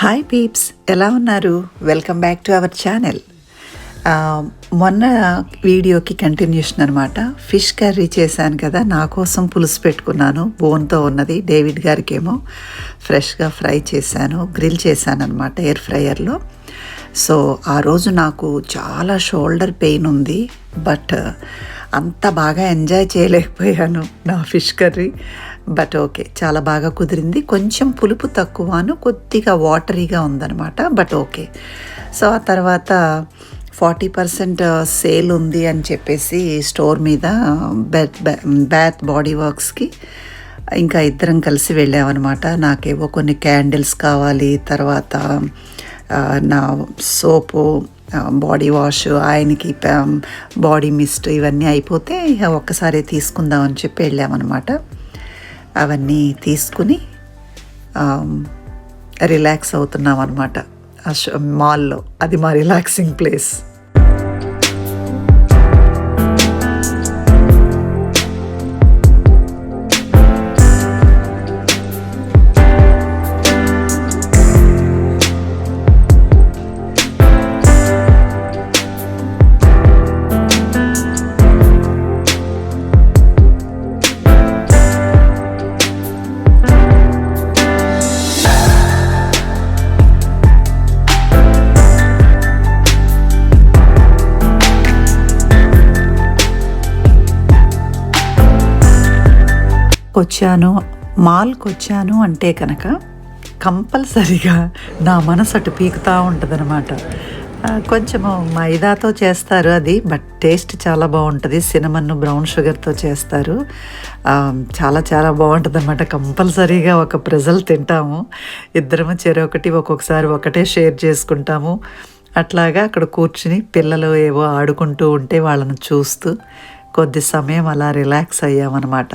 Hi peeps, ఎలా ఉన్నారు? Welcome back to our channel. మొన్న వీడియోకి కంటిన్యూషన్ అనమాట. ఫిష్ కర్రీ చేశాను కదా, నా కోసం పులుసు పెట్టుకున్నాను. బోన్తో ఉన్నది, డేవిడ్ గారికేమో ఫ్రెష్గా ఫ్రై చేశాను, గ్రిల్ చేశాను అనమాట ఎయిర్ ఫ్రైయర్లో. సో ఆ రోజు నాకు చాలా షోల్డర్ పెయిన్ ఉంది, బట్ అంత బాగా ఎంజాయ్ చేయలేకపోయాను నా ఫిష్ కర్రీ. బట్ ఓకే, చాలా బాగా కుదిరింది. కొంచెం పులుపు తక్కువను, కొద్దిగా వాటరీగా ఉందన్నమాట, బట్ ఓకే. సో ఆ తర్వాత 40% సేల్ ఉంది అని చెప్పేసి స్టోర్ మీద బ్యాత్ బాడీ వర్క్స్కి ఇంకా ఇద్దరం కలిసి వెళ్ళామన్నమాట. నాకేవో కొన్ని క్యాండిల్స్ కావాలి, తర్వాత నా సోపు, బాడీ వాష్, ఆయనకి బాడీ మిస్ట్, ఇవన్నీ అయిపోతే ఇక ఒక్కసారి తీసుకుందామని చెప్పి వెళ్ళామన్నమాట. అవన్నీ తీసుకుని రిలాక్స్ అవుతున్నాం అనమాట మాల్లో. అది మా రిలాక్సింగ్ ప్లేస్. మాల్కి వచ్చాను అంటే కనుక కంపల్సరిగా నా మనసు అటు పీకుతూ ఉంటుందన్నమాట. కొంచెము మైదాతో చేస్తారు అది, బట్ టేస్ట్ చాలా బాగుంటుంది. సినమన్, బ్రౌన్ షుగర్తో చేస్తారు. చాలా చాలా బాగుంటుంది అన్నమాట. కంపల్సరీగా ఒక ప్రజలు తింటాము, ఇద్దరము చెరొకటి, ఒక్కొక్కసారి ఒకటే షేర్ చేసుకుంటాము. అట్లాగా అక్కడ కూర్చుని పిల్లలు ఏవో ఆడుకుంటూ ఉంటే వాళ్ళని చూస్తూ కొద్ది సమయం అలా relax అయ్యామన్నమాట.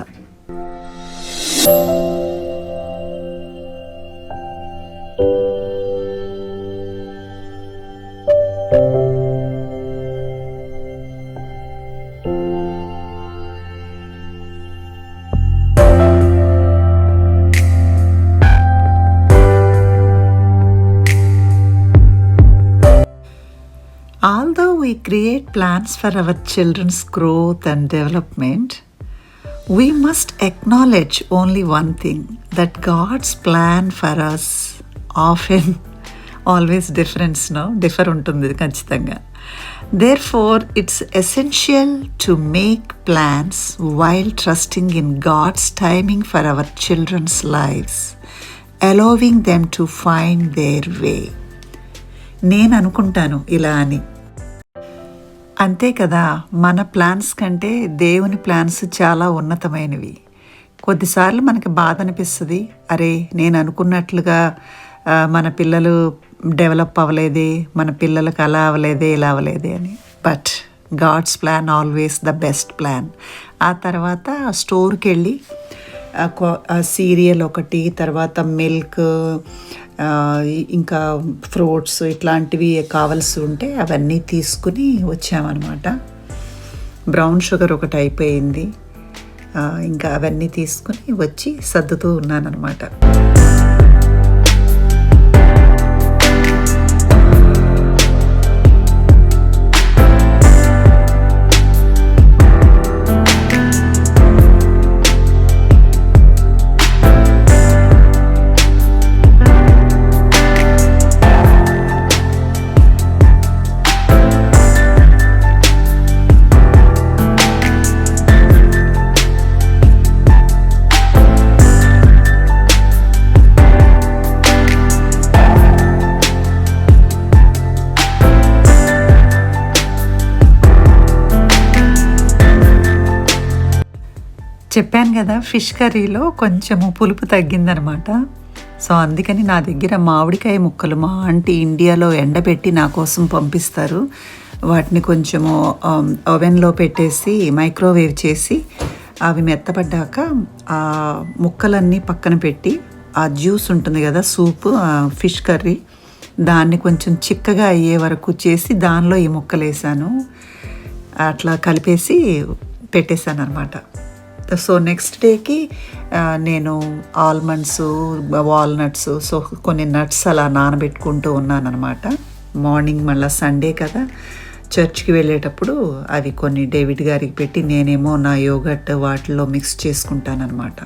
Although we create plans for our children's growth and development, we must acknowledge only one thing, that God's plan for us often always differ ఉంటుంది ఖచ్చితంగా. Therefore, it's essential to make plans while trusting in God's timing for our children's lives, allowing them to find their way. నేను అనుకుంటాను ఇలా అని. అంతే కదా, మన plans కంటే దేవుని ప్లాన్స్ చాలా ఉన్నతమైనవి. కొద్దిసార్లు మనకి బాధ అనిపిస్తుంది, అరే నేను అనుకున్నట్లుగా మన పిల్లలు డెవలప్ అవ్వలేదే, మన పిల్లలకు అలా అవ్వలేదే, ఇలా అవ్వలేదే అని. But God's plan always the best plan. ఆ తర్వాత స్టోర్కి వెళ్ళి సీరియల్ ఒకటి, తర్వాత మిల్క్, ఇంకా ఫ్రూట్స్ ఇట్లాంటివి కావాల్సి ఉంటే అవన్నీ తీసుకుని వచ్చామన్నమాట. బ్రౌన్ షుగర్ ఒకటి అయిపోయింది, ఇంకా అవన్నీ తీసుకుని వచ్చి సర్దుతూ ఉన్నానన్నమాట. చెప్పాను కదా, ఫిష్ కర్రీలో కొంచెము పులుపు తగ్గిందనమాట. సో అందుకని నా దగ్గర మామిడికాయ ముక్కలు మా ఆంటీ ఇండియాలో ఎండబెట్టి నా కోసం పంపిస్తారు. వాటిని కొంచెము ఓవెన్లో పెట్టేసి మైక్రోవేవ్ చేసి అవి మెత్తపడ్డాక ఆ ముక్కలన్నీ పక్కన పెట్టి ఆ జ్యూస్ ఉంటుంది కదా, సూపు, ఫిష్ కర్రీ, దాన్ని కొంచెం చిక్కగా అయ్యే వరకు చేసి దానిలో ఈ ముక్కలు వేసాను. అట్లా కలిపేసి పెట్టేశాను అనమాట. సో నెక్స్ట్ డేకి నేను ఆల్మండ్స్, వాల్నట్స్, సో కొన్ని నట్స్ అలా నానబెట్టుకుంటూ ఉన్నానన్నమాట. మార్నింగ్ మళ్ళీ సండే కదా, చర్చ్కి వెళ్ళేటప్పుడు అవి కొన్ని డేవిడ్ గారికి పెట్టి నేనేమో నా యోగట్ వాటిల్లో మిక్స్ చేసుకుంటానన్నమాట.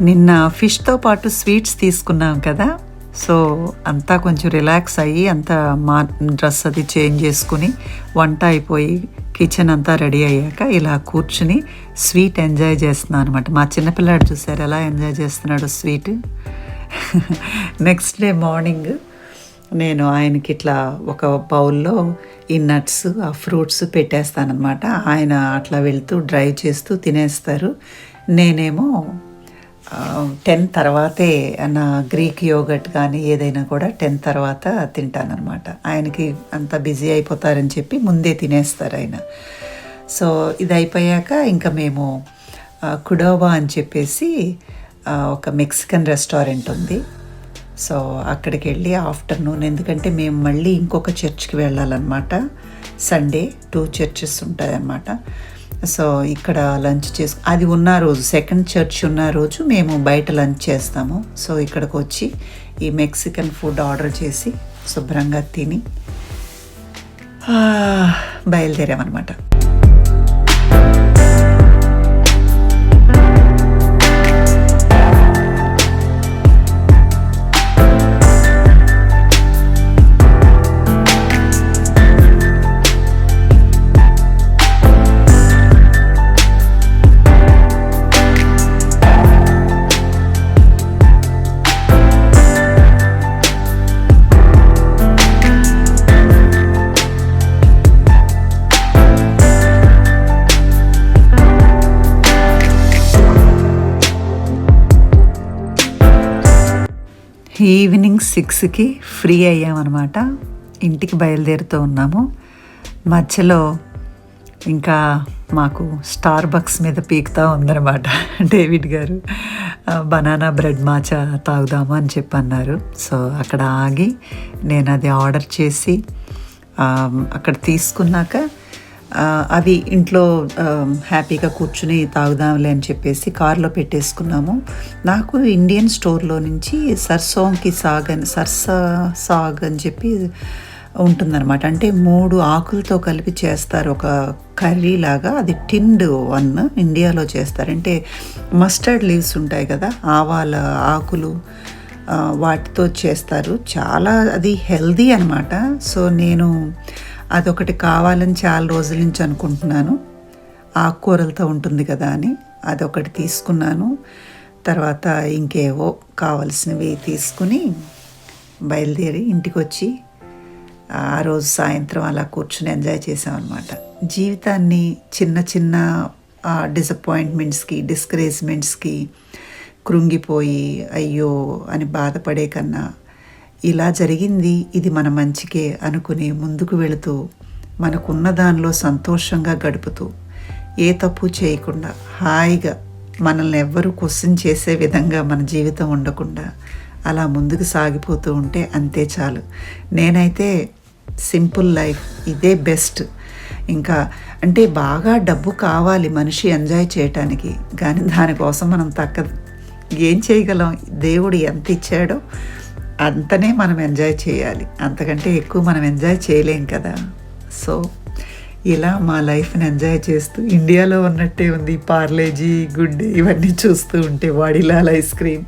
నిన్న ఫిష్తో పాటు స్వీట్స్ తీసుకున్నాం కదా, సో అంతా కొంచెం రిలాక్స్ అయ్యి అంతా డ్రెస్ అది చేంజ్ చేసుకుని వంట అయిపోయి కిచెన్ అంతా రెడీ అయ్యాక ఇలా కూర్చుని స్వీట్ ఎంజాయ్ చేస్తున్నాను అనమాట. మా చిన్నపిల్లాడు చూసారు ఎలా ఎంజాయ్ చేస్తున్నాడు స్వీట్. నెక్స్ట్ డే మార్నింగ్ నేను ఆయనకి ఇట్లా ఒక బౌల్లో ఈ నట్స్, ఆ ఫ్రూట్స్ పెట్టేస్తానమాట. ఆయన అట్లా వెళ్తూ డ్రైవ్ చేస్తూ తినేస్తారు. నేనేమో 10 తర్వాతే నా గ్రీక్ యోగట్ కానీ ఏదైనా కూడా 10 తర్వాత తింటానమాట. ఆయనకి అంత బిజీ అయిపోతారని చెప్పి ముందే తినేస్తారు ఆయన. సో ఇది అయిపోయాక ఇంకా మేము కుడోబా అని చెప్పేసి ఒక మెక్సికన్ రెస్టారెంట్ ఉంది. సో అక్కడికి వెళ్ళి ఆఫ్టర్నూన్, ఎందుకంటే మేము మళ్ళీ ఇంకొక చర్చ్కి వెళ్ళాలన్నమాట. సండే 2 చర్చెస్ ఉంటాయన్నమాట. సో ఇక్కడ లంచ్ అది ఉన్న రోజు, సెకండ్ చర్చ్ ఉన్న రోజు మేము బయట లంచ్ చేస్తాము. సో ఇక్కడికి వచ్చి ఈ మెక్సికన్ ఫుడ్ ఆర్డర్ చేసి శుభ్రంగా తిని బయలుదేరామన్నమాట. ఈవినింగ్ 6కి ఫ్రీ అయ్యామన్నమాట. ఇంటికి బయలుదేరుతూ ఉన్నాము. మధ్యలో ఇంకా మాకు స్టార్ బక్స్ మీద పీకుతూ ఉందన్నమాట డేవిడ్ గారు. బనానా బ్రెడ్ మాచా తాగుదాము అని చెప్పి అన్నారు. సో అక్కడ ఆగి నేను అది ఆర్డర్ చేసి అక్కడ తీసుకున్నాక అవి ఇంట్లో హ్యాపీగా కూర్చుని తాగుదాంలే అని చెప్పేసి కార్లో పెట్టేసుకున్నాము. నాకు ఇండియన్ స్టోర్లో నుంచి సర్సోంకి సాగ్ అని చెప్పి ఉంటుందన్నమాట. అంటే 3 ఆకులతో కలిపి చేస్తారు ఒక కర్రీ లాగా. అది టిన్డ్ 1 ఇండియాలో చేస్తారు. అంటే మస్టర్డ్ లీవ్స్ ఉంటాయి కదా, ఆవాల ఆకులు, వాటితో చేస్తారు. చాలా అది హెల్దీ అనమాట. సో నేను అదొకటి కావాలని చాలా రోజుల నుంచి అనుకుంటున్నాను. ఆకుకూరలతో ఉంటుంది కదా అని అదొకటి తీసుకున్నాను. తర్వాత ఇంకేవో కావలసినవి తీసుకుని బయలుదేరి ఇంటికి వచ్చి ఆ రోజు సాయంత్రం అలా కూర్చుని ఎంజాయ్ చేసామన్నమాట. జీవితాన్ని చిన్న చిన్న డిసప్పాయింట్మెంట్స్కి, డిస్కరేజ్మెంట్స్కి కృంగిపోయి అయ్యో అని బాధపడే కన్నా ఇలా జరిగింది, ఇది మన మంచికే అనుకుని ముందుకు వెళుతూ మనకున్న దానిలో సంతోషంగా గడుపుతూ ఏ తప్పు చేయకుండా హాయిగా మనల్ని ఎవ్వరూ క్వశ్చన్ చేసే విధంగా మన జీవితం ఉండకుండా అలా ముందుకు సాగిపోతూ ఉంటే అంతే చాలు. నేనైతే సింపుల్ లైఫ్ ఇదే బెస్ట్. ఇంకా అంటే బాగా డబ్బు కావాలి మనిషి ఎంజాయ్ చేయటానికి, కానీ దానికోసం మనం ఏం చేయగలం? దేవుడు ఎంత ఇచ్చాడో అంతనే మనం ఎంజాయ్ చేయాలి, అంతకంటే ఎక్కువ మనం ఎంజాయ్ చేయలేం కదా. సో ఇలా మా లైఫ్ని ఎంజాయ్ చేస్తూ, ఇండియాలో ఉన్నట్టే ఉంది పార్లేజీ, గుడ్ డే ఇవన్నీ చూస్తూ ఉంటే, వాడిలాల్ ఐస్ క్రీమ్.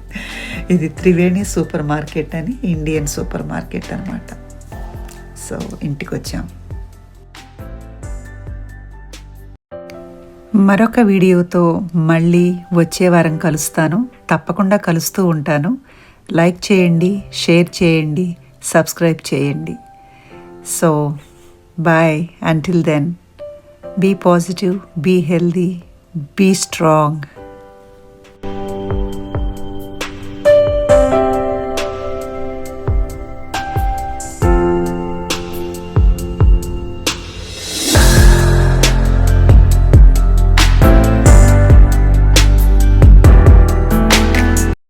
ఇది త్రివేణి సూపర్ మార్కెట్ అని, ఇండియన్ సూపర్ మార్కెట్ అనమాట. సో ఇంటికి వచ్చాం. మరొక వీడియోతో మళ్ళీ వచ్చే వారం కలుస్తాను. తప్పకుండా కలుస్తూ ఉంటాను. లైక్ చేయండి, షేర్ చేయండి, సబ్స్క్రైబ్ చేయండి. So bye until then. Be positive, be healthy, be strong.